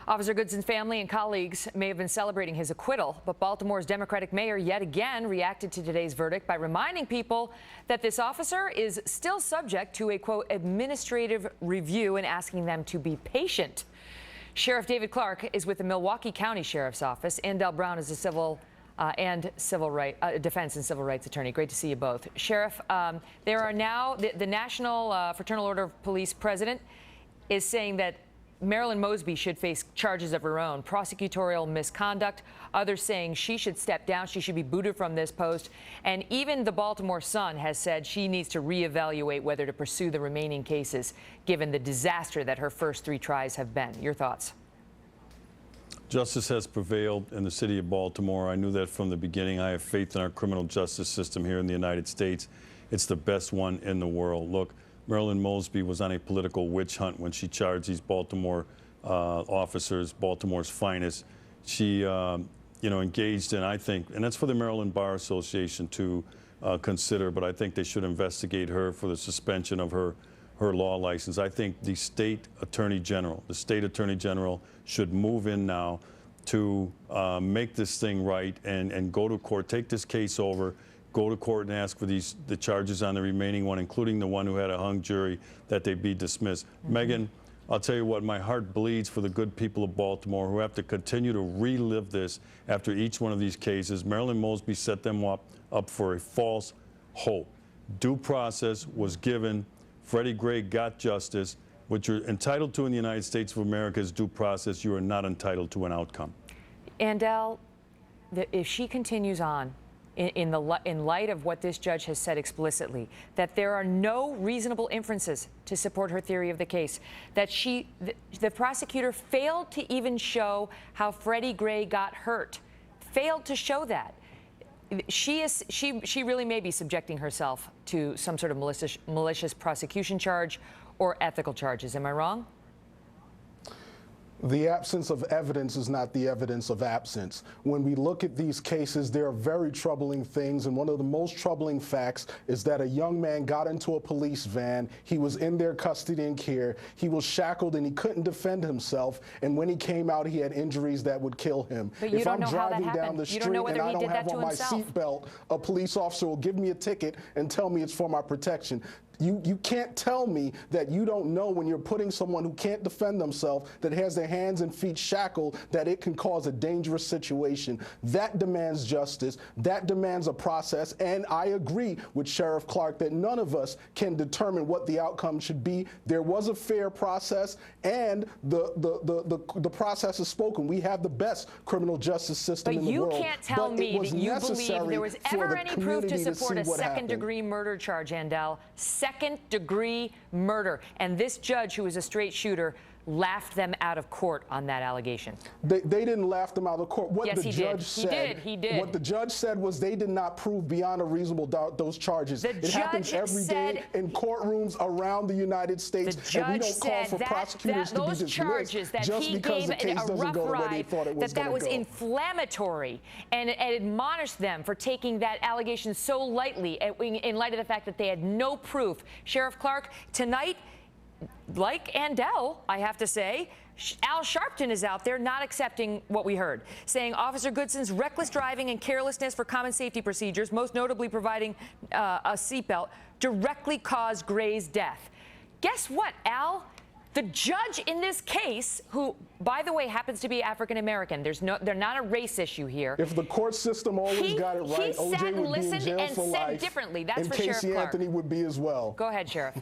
Officer Goodson's family and colleagues may have been celebrating his acquittal, but Baltimore's Democratic mayor yet again reacted to today's verdict by reminding people that this officer is still subject to a, quote, administrative review and asking them to be patient. Sheriff David Clarke is with the Milwaukee County Sheriff's Office. Andell Brown is a defense and civil rights attorney. Great to see you both. Sheriff, there are now the National Fraternal Order of Police president is saying that Marilyn Mosby should face charges of her own, prosecutorial misconduct. Others saying she should step down, she should be booted from this post. And even the Baltimore Sun has said she needs to reevaluate whether to pursue the remaining cases, given the disaster that her first 3 tries have been. Your thoughts? Justice has prevailed in the city of Baltimore. I knew that from the beginning. I have faith in our criminal justice system here in the United States. It's the best one in the world. Look, Marilyn Mosby was on a political witch hunt when she charged these Baltimore officers, Baltimore's finest. She, engaged in, I think, and that's for the Maryland Bar Association to consider, but I think they should investigate her for the suspension of her law license. I think the state attorney general should move in now to make this thing right and go to court, take this case over, go to court and ask for the charges on the remaining one, including the one who had a hung jury, that they be dismissed. Megan, I'll tell you what, my heart bleeds for the good people of Baltimore who have to continue to relive this after each one of these cases. Marilyn Mosby set them up for a false hope. Due process was given. Freddie Gray got justice. What you're entitled to in the United States of America is due process. You are not entitled to an outcome. Andell, if she continues on, in light of what this judge has said explicitly, that there are no reasonable inferences to support her theory of the case, that the prosecutor failed to even show how Freddie Gray got hurt, failed to show that. She really may be subjecting herself to some sort of malicious prosecution charge or ethical charges. Am I wrong? The absence of evidence is not the evidence of absence. When we look at these cases, there are very troubling things, and one of the most troubling facts is that a young man got into a police van. He was in their custody and care. He was shackled and he couldn't defend himself, and when he came out, he had injuries that would kill him. But you don't know how that happened. If I'm driving down the street and I don't have on my seatbelt, a police officer will give me a ticket and tell me it's for my protection. You can't tell me that you don't know when you're putting someone who can't defend themselves, that has their hands and feet shackled, that it can cause a dangerous situation. That demands justice. That demands a process. And I agree with Sheriff Clarke that none of us can determine what the outcome should be. There was a fair process, and the process is spoken. We have the best criminal justice system in the world. But you can't tell me that you believe there was ever any proof to support a second-degree murder charge, Andell. Second-degree murder. And this judge, who is a straight shooter, laughed them out of court on that allegation. They didn't laugh them out of court. What yes, the judge said, he did. What the judge said was they did not prove beyond a reasonable doubt those charges. It happens every day in courtrooms around the United States, and we don't call for prosecutors to be dismissed just because the case doesn't go the way they thought it was going to go. That was inflammatory, and admonished them for taking that allegation so lightly in light of the fact that they had no proof. Sheriff Clarke, tonight, like Andell, I have to say, Al Sharpton is out there not accepting what we heard, saying Officer Goodson's reckless driving and carelessness for common safety procedures, most notably providing a seatbelt, directly caused Gray's death. Guess what, Al? The judge in this case, who, by the way, happens to be African-American, they're not a race issue here. If the court system always got it right, OJ would be in jail for life, differently. That's and for Casey Sheriff Clarke. Anthony would be as well. Go ahead, Sheriff.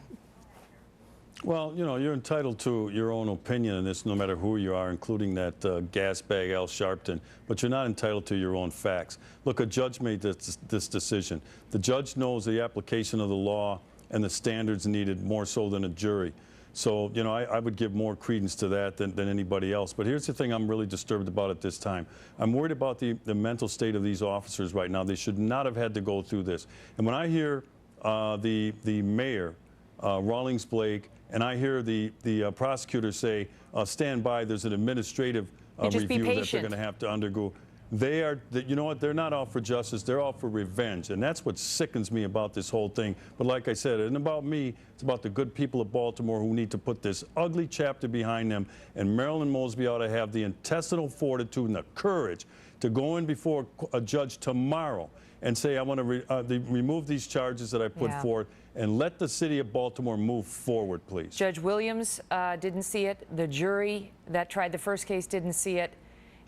Well, you're entitled to your own opinion in this, no matter who you are, including that gas bag Al Sharpton, but you're not entitled to your own facts. Look, a judge made this decision. The judge knows the application of the law and the standards needed more so than a jury. So, I would give more credence to that than anybody else. But here's the thing I'm really disturbed about at this time. I'm worried about the mental state of these officers right now. They should not have had to go through this. And when I hear the mayor, Rawlings-Blake, and I hear the prosecutor say, stand by, there's an administrative review that they're going to have to undergo. you know what, they're not out for justice, they're out for revenge. And that's what sickens me about this whole thing. But like I said, it isn't about me, it's about the good people of Baltimore who need to put this ugly chapter behind them. And Marilyn Mosby ought to have the intestinal fortitude and the courage to go in before a judge tomorrow and say, I want to remove these charges that I put forward, and let the city of Baltimore move forward, please. Judge Williams didn't see it. The jury that tried the first case didn't see it.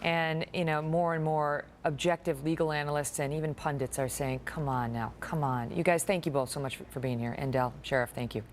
And, you know, more and more objective legal analysts and even pundits are saying, come on now, come on. You guys, thank you both so much for being here. And Del, Sheriff, thank you.